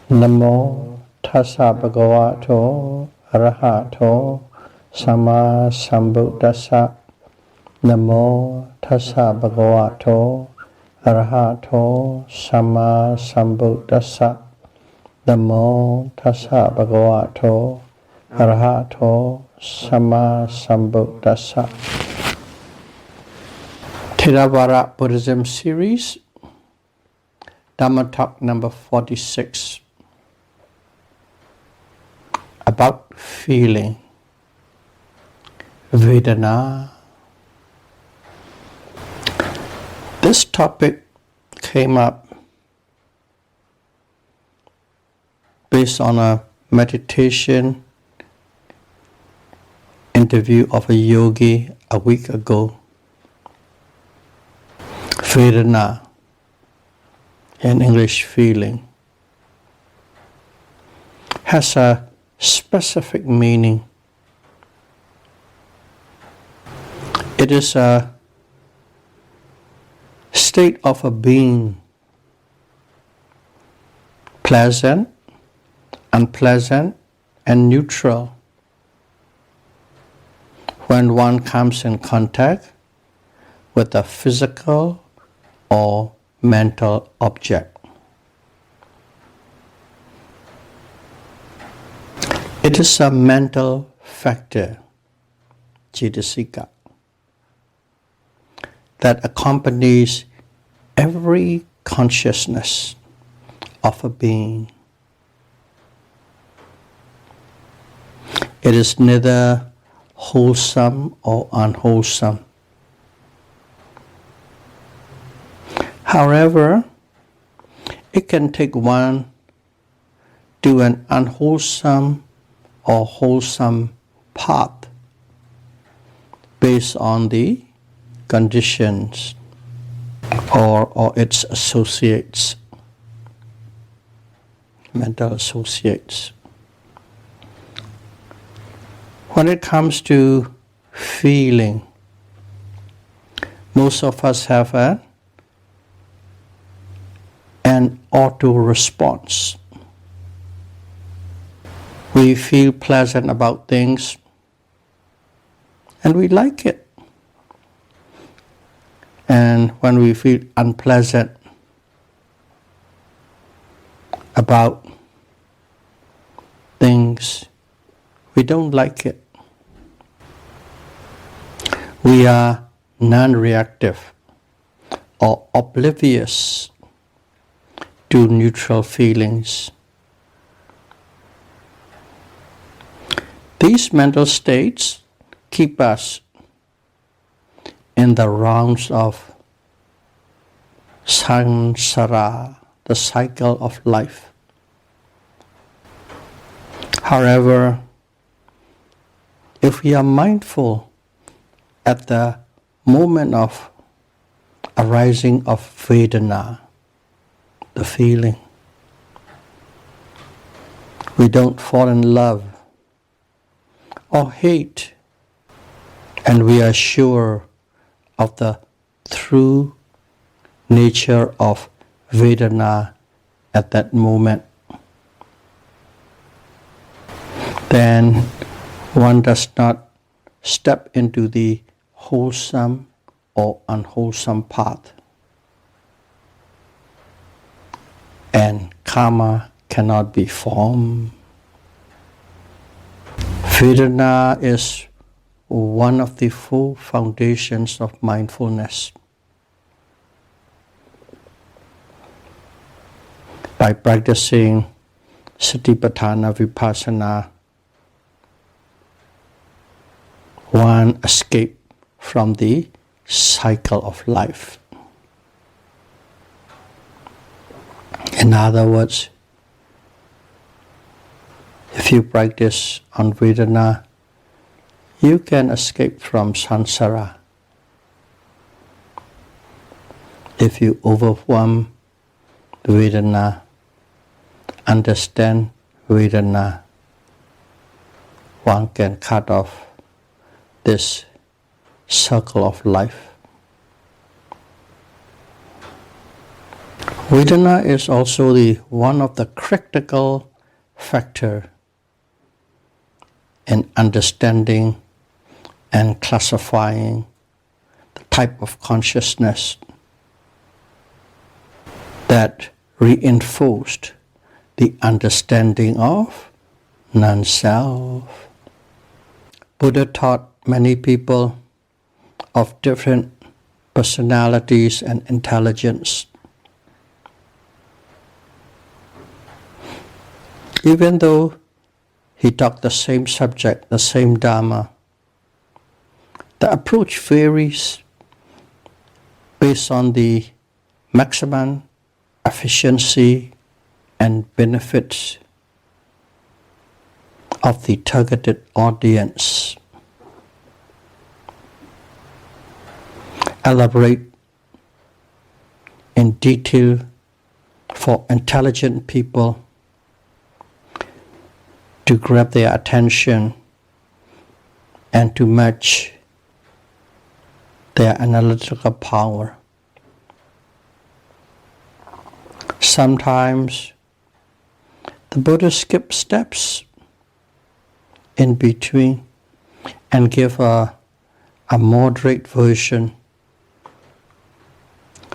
Namo tassa bhagavato arahato sama sambuddhassa. Namo tassa bhagavato arahato sama sambuddhassa. Namo tassa bhagavato arahato sama sambuddhassa. Theravada Buddhism series, Dhamma talk number 46, about feeling, Vedana. This topic came up based on a meditation interview of a yogi a week ago. Vedana, in English, feeling, has a specific meaning. It is a state of a being, pleasant, unpleasant, and neutral, when one comes in contact with a physical or mental object. It is a mental factor, cetasika, that accompanies every consciousness of a being. It is neither wholesome or unwholesome. However, it can take one to an unwholesome or wholesome path based on the conditions or its associates, mental associates. When it comes to feeling, most of us have an auto response. We feel pleasant about things and we like it. And when we feel unpleasant about things, we don't like it. We are non-reactive or oblivious to neutral feelings. These mental states keep us in the rounds of samsara, the cycle of life. However, if we are mindful at the moment of arising of Vedana, the feeling, we don't fall in love or hate, and we are sure of the true nature of Vedana at that moment, then one does not step into the wholesome or unwholesome path, and karma cannot be formed. Vedana is one of the four foundations of mindfulness. By practicing Satipatthana Vipassana, one escapes from the cycle of life. In other words, if you practice on Vedana, you can escape from samsara. If you overwhelm Vedana, understand Vedana, one can cut off this circle of life. Vedana is also one of the critical factor in understanding and classifying the type of consciousness that reinforced the understanding of non-self. Buddha taught many people of different personalities and intelligence. Even though he taught the same subject, the same Dharma, the approach varies based on the maximum efficiency and benefits of the targeted audience. Elaborate in detail for intelligent people to grab their attention and to match their analytical power. Sometimes the Buddha skips steps in between and give a moderate version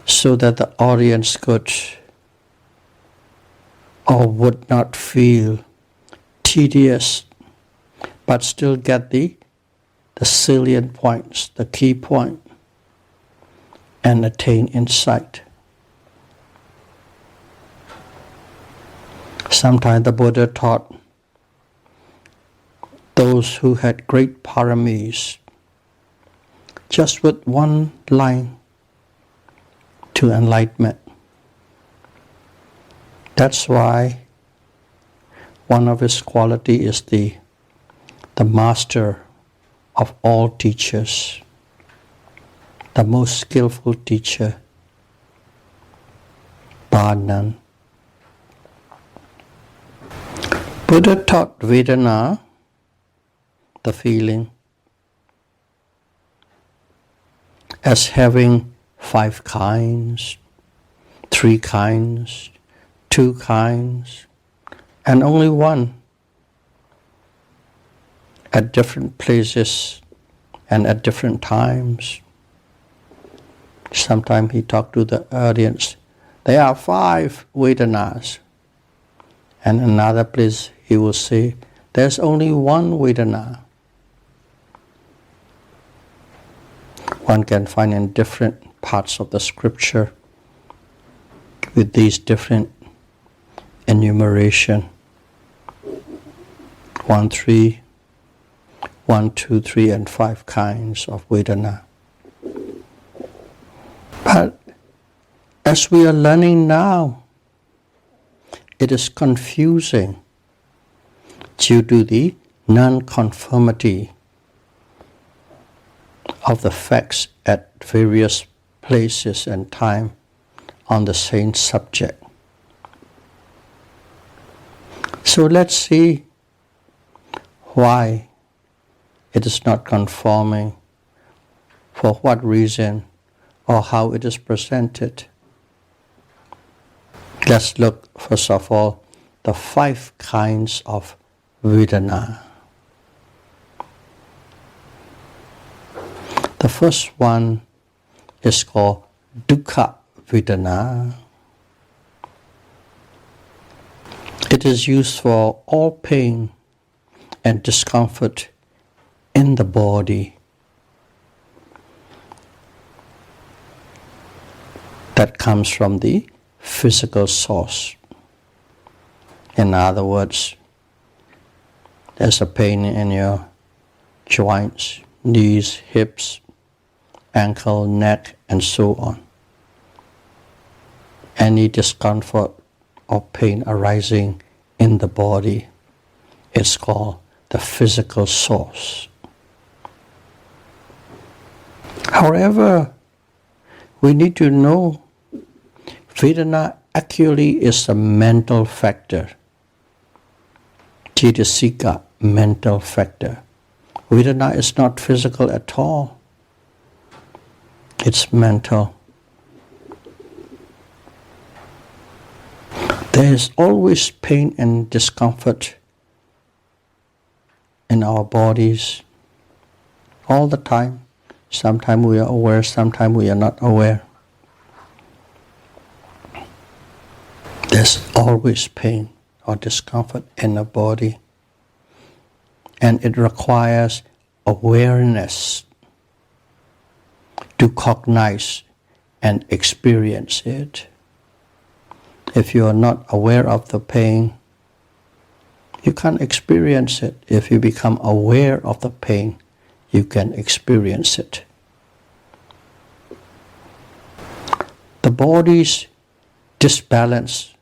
so that the audience could or would not feel tedious, but still get the salient points, the key point, and attain insight. Sometimes the Buddha taught those who had great paramis just with one line to enlightenment. That's why one of his qualities is the master of all teachers, the most skillful teacher, bar none. Buddha taught Vedana, the feeling, as having 5 kinds, 3 kinds, 2 kinds, and only one at different places and at different times. Sometimes he talked to the audience, there are 5 Vedanas. And another place he will say, there's only one Vedana. One can find in different parts of the scripture with these different enumeration. 1, 3, 1, 2, 3, and 5 kinds of Vedana. But as we are learning now, it is confusing due to the non-conformity of the facts at various places and time on the same subject. So let's see why it is not conforming, for what reason, or how it is presented. Let's look first of all the 5 kinds of Vedana. The first one is called Dukkha Vedana. It is used for all pain and discomfort in the body that comes from the physical source. In other words, there's a pain in your joints, knees, hips, ankle, neck, and so on. Any discomfort or pain arising in the body is called the physical source. However, we need to know Vedana actually is a mental factor. Cetasika, mental factor. Vedana is not physical at all. It's mental. There is always pain and discomfort in our bodies all the time. Sometimes we are aware, sometimes we are not aware. There's always pain or discomfort in the body. And it requires awareness to cognize and experience it. If you are not aware of the pain, you can't experience it. If you become aware of the pain, you can experience it. The body's disbalance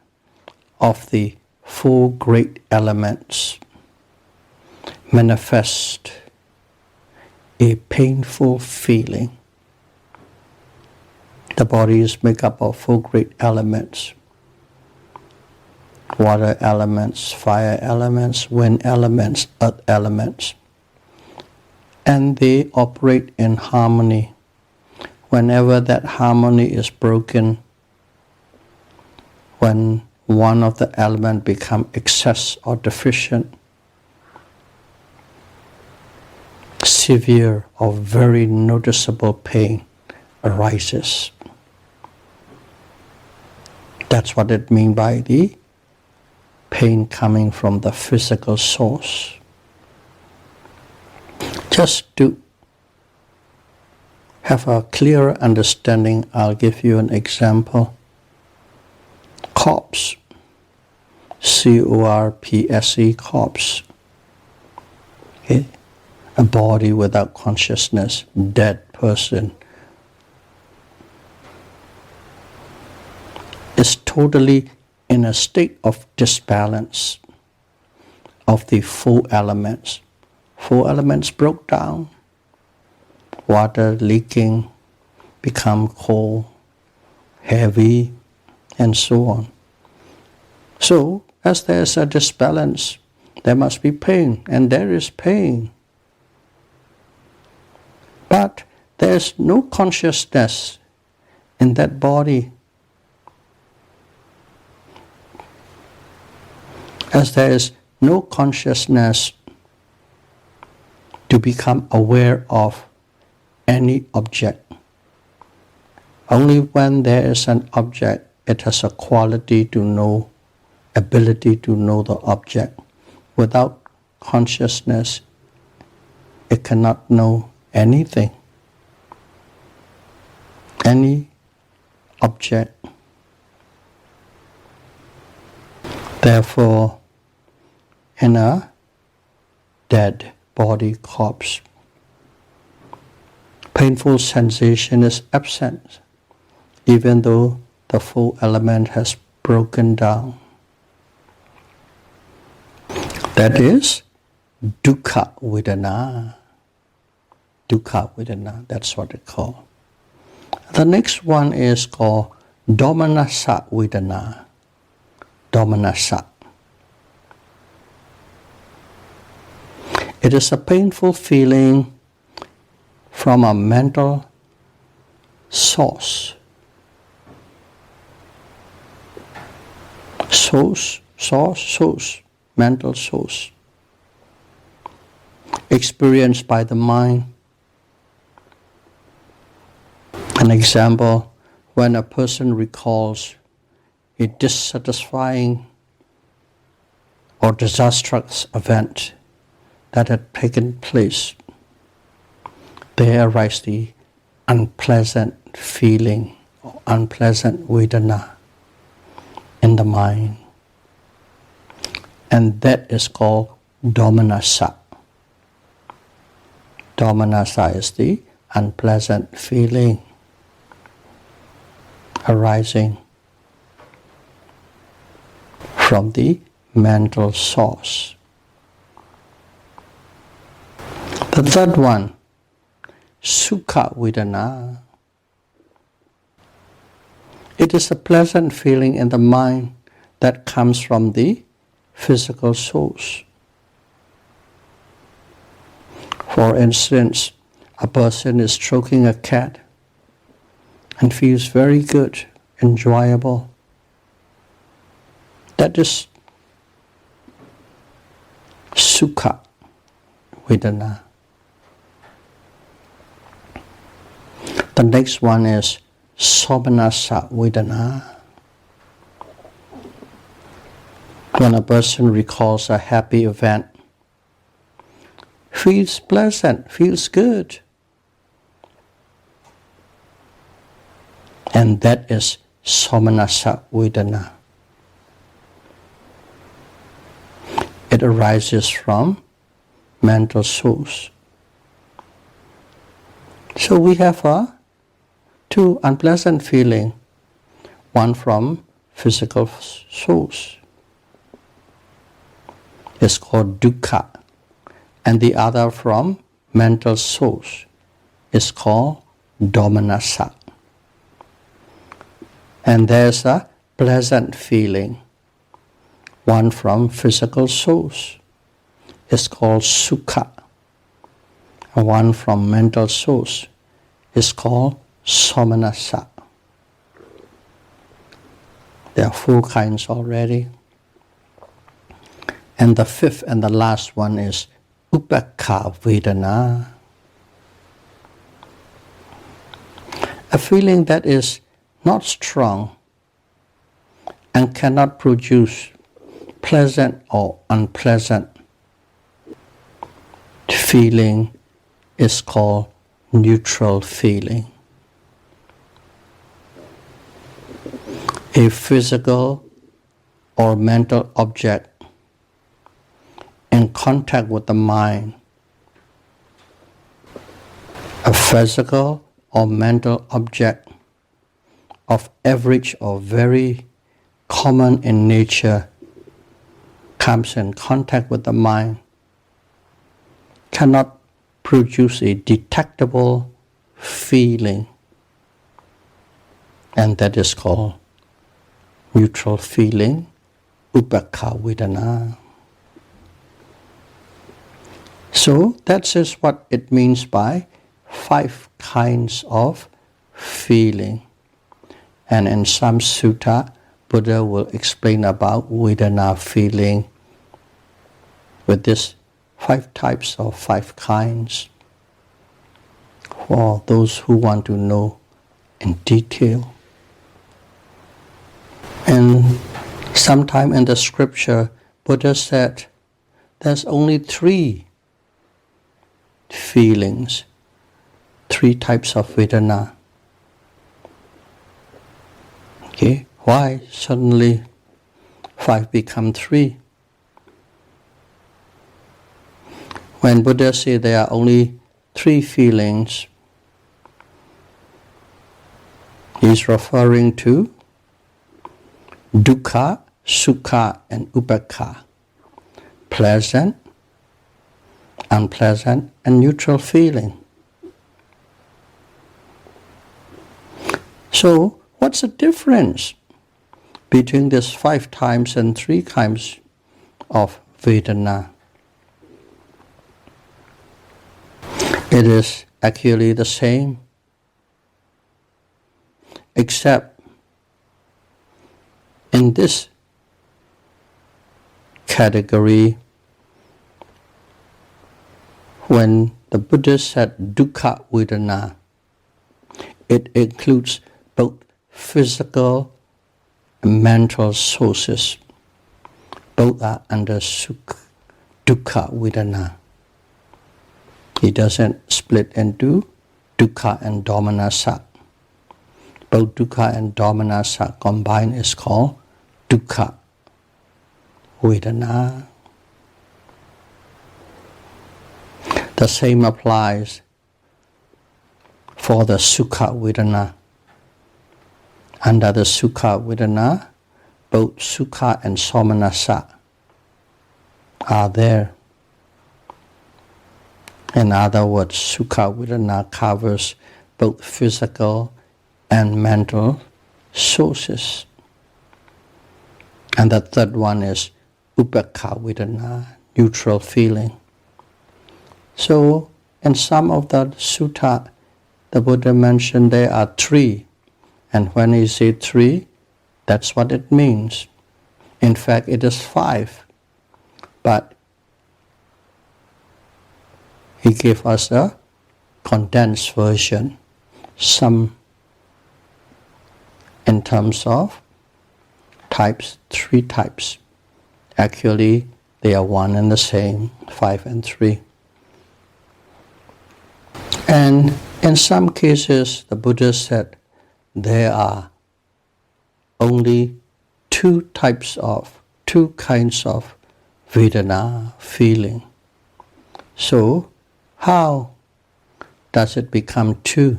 of the four great elements manifest a painful feeling. The body is made up of four great elements: water elements, fire elements, wind elements, earth elements. And they operate in harmony. Whenever that harmony is broken, when one of the elements becomes excess or deficient, severe or very noticeable pain arises. That's what it means by the pain coming from the physical source. Just to have a clearer understanding, I'll give you an example. Corpse, C-O-R-P-S-E, corpse. Okay? A body without consciousness, dead person, is totally in a state of disbalance of the four elements. Four elements broke down, water leaking, become cold, heavy, and so on. So, as there is a disbalance, there must be pain, and there is pain. But there is no consciousness in that body. As there is no consciousness to become aware of any object. Only when there is an object, it has a quality to know, ability to know the object. Without consciousness, it cannot know anything, any object. Therefore, in a dead body corpse, painful sensation is absent, even though the full element has broken down. That is dukkha vedana. Dukkha vedana, that's what it's called. The next one is called domanassa vedana. Domanassa. It is a painful feeling from a mental source. Source, mental source. Experienced by the mind. An example, when a person recalls a dissatisfying or disastrous event that had taken place, there arises the unpleasant feeling or unpleasant vedana in the mind. And that is called domanassa. Domanassa is the unpleasant feeling arising from the mental source. The third one, sukha vedana. It is a pleasant feeling in the mind that comes from the physical source. For instance, a person is stroking a cat and feels very good, enjoyable. That is Sukha Vedana. The next one is Somanasa Vedana. When a person recalls a happy event, feels pleasant, feels good. And that is Somanasa Vedana. It arises from mental source. So we have two unpleasant feelings, one from physical source. It's called dukkha. And the other from mental source is called domanassa. And there's a pleasant feeling, one from physical source. It's called sukha. And one from mental source is called somanassa. There are 4 kinds already. And the 5th and the last one is upekha vedana. A feeling that is not strong and cannot produce pleasant or unpleasant feeling is called neutral feeling. A physical or mental object in contact with the mind, a physical or mental object of average or very common in nature comes in contact with the mind, cannot produce a detectable feeling, and that is called neutral feeling, upekha vedana. So that is what it means by 5 kinds of feeling. And in some sutta, Buddha will explain about Vedana feeling with this 5 types or 5 kinds for those who want to know in detail. And sometime in the scripture, Buddha said there's only 3 feelings, 3 types of Vedana. Okay, why suddenly 5 become 3? When Buddha said there are only 3 feelings, he's referring to dukkha, sukha, and upekha. Pleasant, unpleasant, and neutral feeling. So, what's the difference between these 5 times and 3 kinds of Vedana? It is actually the same, except in this category, when the Buddha said dukkha vedana, it includes both physical and mental sources. Both are under dukkha vedana. He doesn't split into dukkha and domanassa. Both dukkha and domanassa combined is called dukkha vedana. The same applies for the sukha vedana. Under the sukha vedana, both sukha and somanassa are there. In other words, sukha vedana covers both physical and mental sources. And the third one is upekha vedana, neutral feeling. So, in some of the sutta, the Buddha mentioned there are 3. And when he said 3, that's what it means. In fact, it is 5. But he gave us a condensed version, some in terms of types, 3 types. Actually, they are one and the same, 5 and 3. And in some cases, the Buddha said there are only 2 kinds of Vedana, feeling. So, how does it become 2?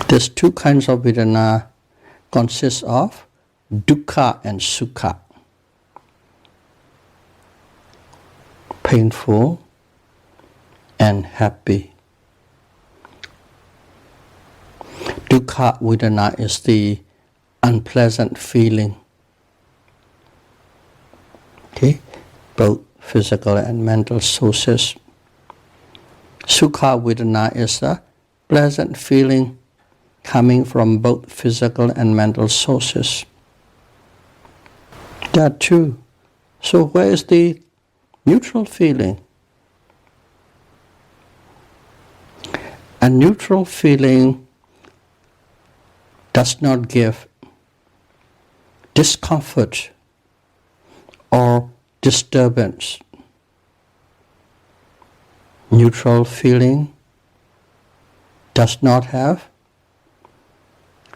These 2 kinds of Vedana consist of dukkha and sukha. Painful and happy. Dukkha Vedana is the unpleasant feeling. Okay, both physical and mental sources. Sukha Vedana is a pleasant feeling coming from both physical and mental sources. There are 2. So where is the neutral feeling? A neutral feeling does not give discomfort or disturbance. Neutral feeling does not have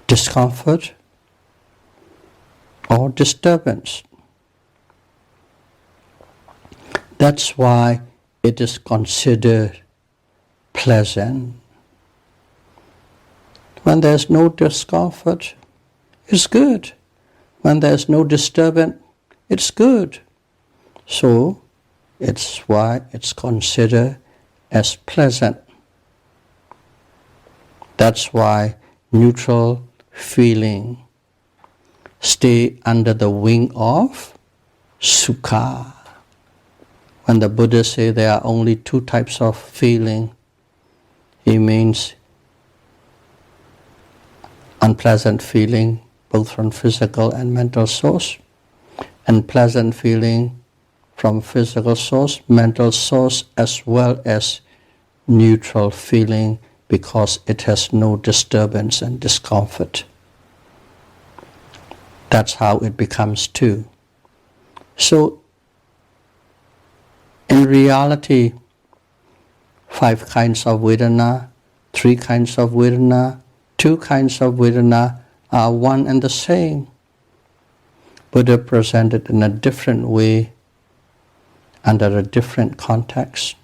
discomfort or disturbance. That's why it is considered pleasant. When there's no discomfort, it's good. When there's no disturbance, it's good. So, it's why it's considered as pleasant. That's why neutral feeling stay under the wing of sukha. When the Buddha says there are only 2 types of feeling, he means unpleasant feeling both from physical and mental source, and pleasant feeling from physical source, mental source, as well as neutral feeling because it has no disturbance and discomfort. That's how it becomes 2. So, in reality, 5 kinds of Vedana, 3 kinds of Vedana, 2 kinds of Vedana are one and the same. Buddha presented in a different way, under a different context,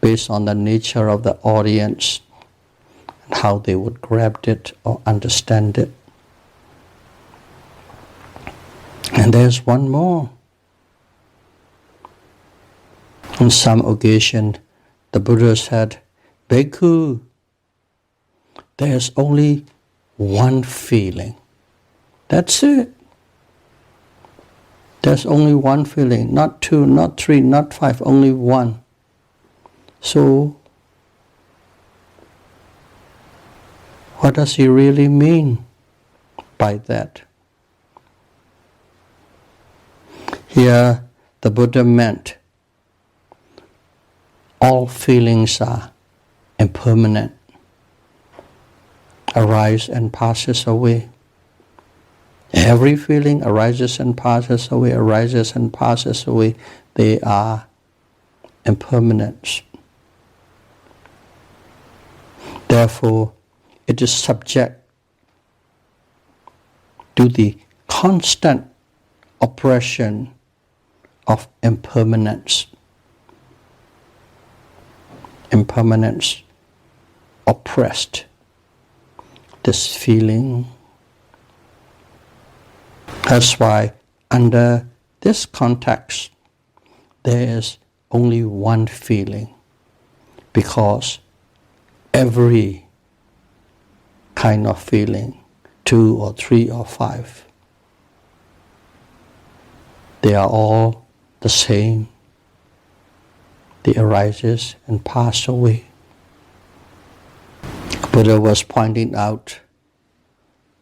based on the nature of the audience and how they would grab it or understand it. And there's one more. On some occasion, the Buddha said, Bhikkhu, there's only one feeling. That's it. There's only one feeling, not 2, not 3, not 5, only one. So, what does he really mean by that? Here, the Buddha meant all feelings are impermanent, arise and passes away. Every feeling arises and passes away, arises and passes away. They are impermanent. Therefore, it is subject to the constant oppression of impermanence. Impermanence oppressed this feeling. That's why under this context there is only one feeling, because every kind of feeling, 2 or 3 or 5, they are all the same. They arises and pass away. Buddha was pointing out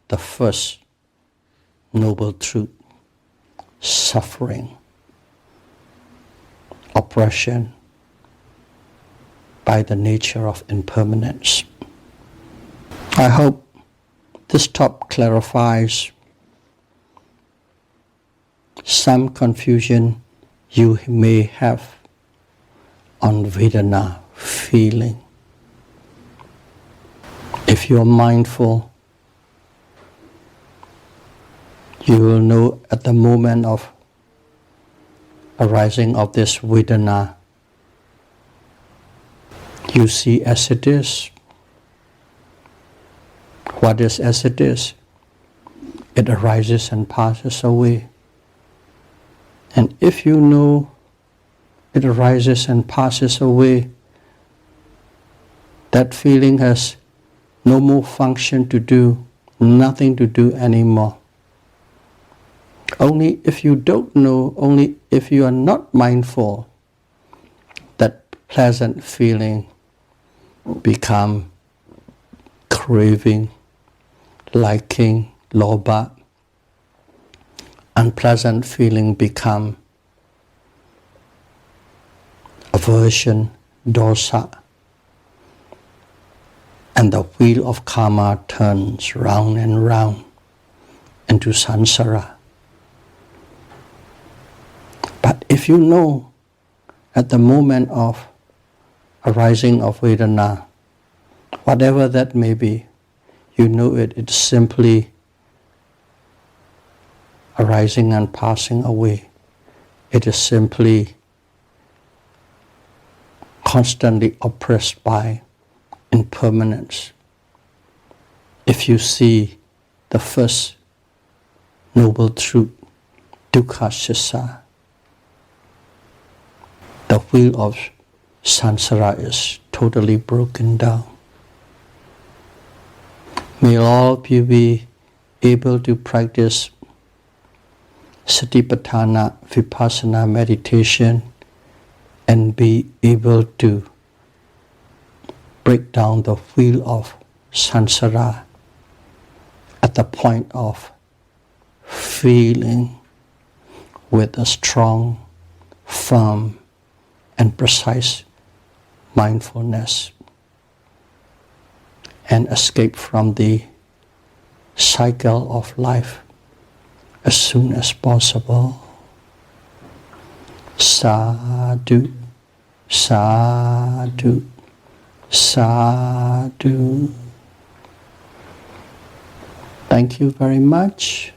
the first noble truth, suffering, oppression by the nature of impermanence. I hope this talk clarifies some confusion you may have on Vedana, feeling. If you are mindful, you will know at the moment of arising of this Vedana, you see as it is. What is as it is? It arises and passes away. And if you know it arises and passes away, that feeling has no more function to do, nothing to do anymore. Only if you don't know, only if you are not mindful, that pleasant feeling become craving, liking, lobha. Unpleasant feeling become aversion, dosa. And the wheel of karma turns round and round into samsara. But if you know at the moment of arising of Vedana, whatever that may be, you know it's simply arising and passing away. It is simply constantly oppressed by impermanence. If you see the first noble truth, dukkha sissa, the wheel of samsara is totally broken down. May all of you be able to practice Satipatthana Vipassana meditation and be able to break down the wheel of samsara at the point of feeling with a strong, firm, and precise mindfulness, and escape from the cycle of life as soon as possible. Sadhu, sadhu, sadhu. Thank you very much.